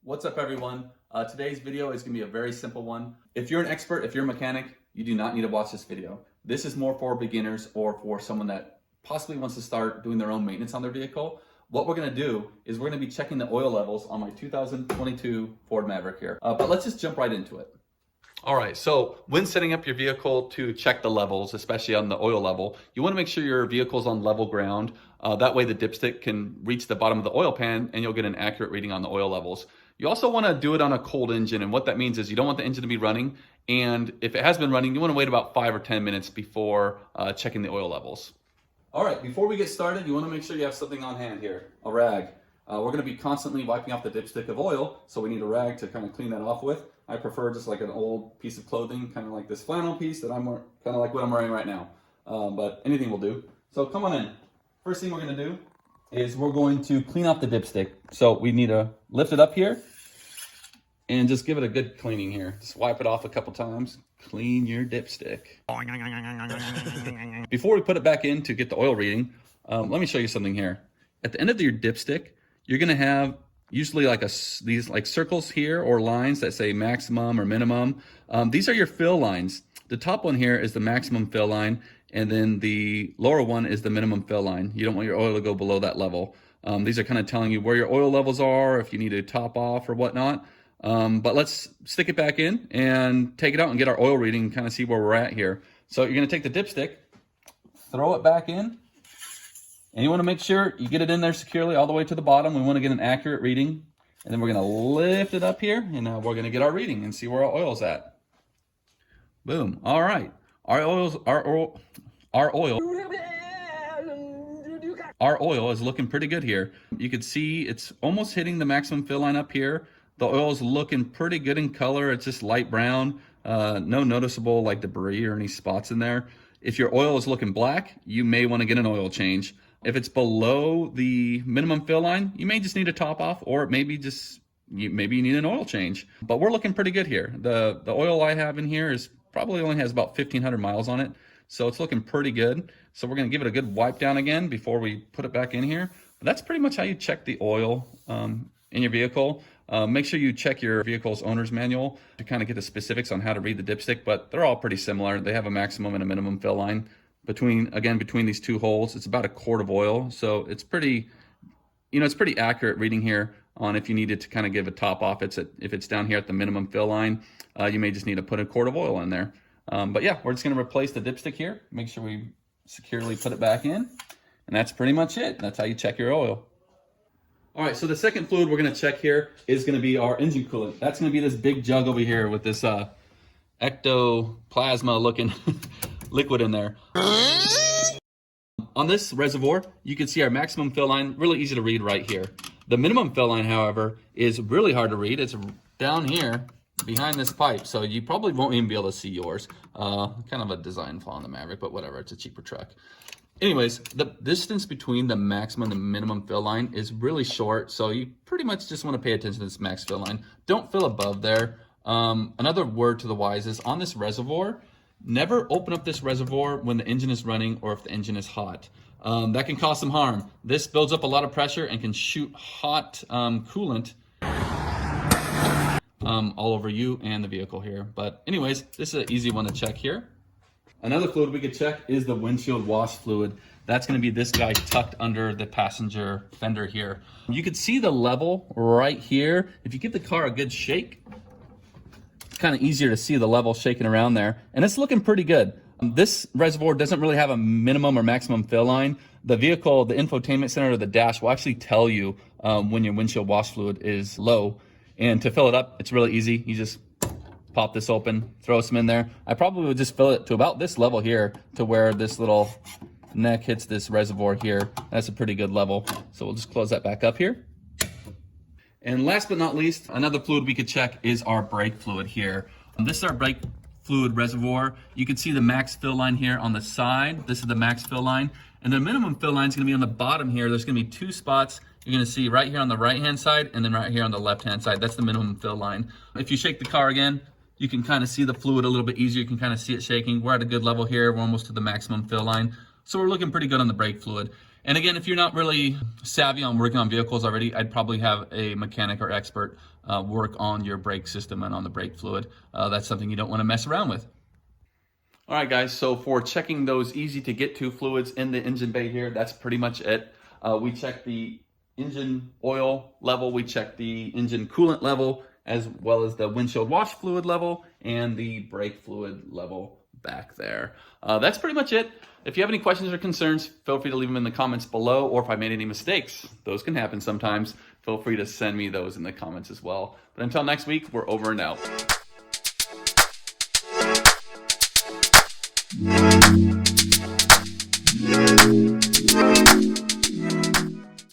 What's up, everyone? Today's video is going to be a very simple one. If you're an expert, if you're a mechanic, you do not need to watch this video. This is more for beginners or for someone that possibly wants to start doing their own maintenance on their vehicle. What we're going to do is we're going to be checking the oil levels on my 2022 Ford Maverick here. But let's just jump right into it. All right, so when setting up your vehicle to check the levels, especially on the oil level, you want to make sure your vehicle's on level ground. That way the dipstick can reach the bottom of the oil pan and you'll get an accurate reading on the oil levels. You also want to do it on a cold engine, and what that means is you don't want the engine to be running, and if it has been running, you want to wait about 5 or 10 minutes before checking the oil levels. All right, before we get started, you want to make sure you have something on hand here, a rag. We're going to be constantly wiping off the dipstick of oil, so we need a rag to kind of clean that off with. I prefer just like an old piece of clothing, kind of like this flannel piece that I'm wearing, kind of like what I'm wearing right now. But anything will do. So come on in. First thing we're going to do is we're going to clean off the dipstick. So we need to lift it up here and just give it a good cleaning here. Just wipe it off a couple times. Clean your dipstick. Before we put it back in to get the oil reading, let me show you something here. At the end of your dipstick, you're going to have usually like these like circles here or lines that say maximum or minimum. These are your fill lines. The top one here is the maximum fill line, and then the lower one is the minimum fill line. You don't want your oil to go below that level. These are kind of telling you where your oil levels are, if you need to top off or whatnot. But let's stick it back in and take it out and get our oil reading and kind of see where we're at here. So you're going to take the dipstick, throw it back in, and you want to make sure you get it in there securely all the way to the bottom. We want to get an accurate reading, and then we're going to lift it up here, and now we're going to get our reading and see where our oil's at. Boom. All right. Our oil is looking pretty good here. You can see it's almost hitting the maximum fill line up here. The oil is looking pretty good in color. It's just light brown. No noticeable like debris or any spots in there. If your oil is looking black, you may want to get an oil change. If it's below the minimum fill line, you may just need a top off, or maybe you need an oil change. But we're looking pretty good here. The oil I have in here is probably only has about 1,500 miles on it, so it's looking pretty good. So we're going to give it a good wipe down again before we put it back in here. But that's pretty much how you check the oil in your vehicle. Make sure you check your vehicle's owner's manual to kind of get the specifics on how to read the dipstick, but they're all pretty similar. They have a maximum and a minimum fill line. Between these two holes, it's about a quart of oil. So it's pretty, it's pretty accurate reading here on if you needed to kind of give a top off. If it's down here at the minimum fill line, you may just need to put a quart of oil in there. But yeah, we're just going to replace the dipstick here. Make sure we securely put it back in. And that's pretty much it. That's how you check your oil. All right, so the second fluid we're going to check here is going to be our engine coolant. That's going to be this big jug over here with this ectoplasma looking liquid in there. On this reservoir, you can see our maximum fill line, really easy to read right here. The minimum fill line, however, is really hard to read. It's down here behind this pipe, so you probably won't even be able to see yours. Kind of a design flaw on the Maverick, but whatever, it's a cheaper truck. Anyways, the distance between the maximum and the minimum fill line is really short, so you pretty much just want to pay attention to this max fill line. Don't fill above there. Another word to the wise is on this reservoir, never open up this reservoir when the engine is running or if the engine is hot. That can cause some harm. This builds up a lot of pressure and can shoot hot coolant all over you and the vehicle here. But anyways, this is an easy one to check here. Another fluid we could check is the windshield wash fluid. That's going to be this guy tucked under the passenger fender here. You can see the level right here. If you give the car a good shake, it's kind of easier to see the level shaking around there. And it's looking pretty good. This reservoir doesn't really have a minimum or maximum fill line. The vehicle, the infotainment center or the dash will actually tell you when your windshield wash fluid is low. And to fill it up, it's really easy. You just pop this open, throw some in there. I probably would just fill it to about this level here to where this little neck hits this reservoir here. That's a pretty good level. So we'll just close that back up here. And last but not least, another fluid we could check is our brake fluid here. This is our brake fluid reservoir. You can see the max fill line here on the side. This is the max fill line. And the minimum fill line is going to be on the bottom here. There's going to be two spots. You're going to see right here on the right-hand side and then right here on the left-hand side. That's the minimum fill line. If you shake the car again, you can kind of see the fluid a little bit easier. You can kind of see it shaking. We're at a good level here. We're almost to the maximum fill line. So we're looking pretty good on the brake fluid. And again, if you're not really savvy on working on vehicles already, I'd probably have a mechanic or expert work on your brake system and on the brake fluid. That's something you don't want to mess around with. All right, guys, so for checking those easy to get to fluids in the engine bay here, that's pretty much it. We check the engine oil level, we check the engine coolant level, as well as the windshield wash fluid level and the brake fluid level back there. That's pretty much it. If you have any questions or concerns, feel free to leave them in the comments below, or if I made any mistakes, those can happen sometimes, feel free to send me those in the comments as well. But until next week, we're over and out.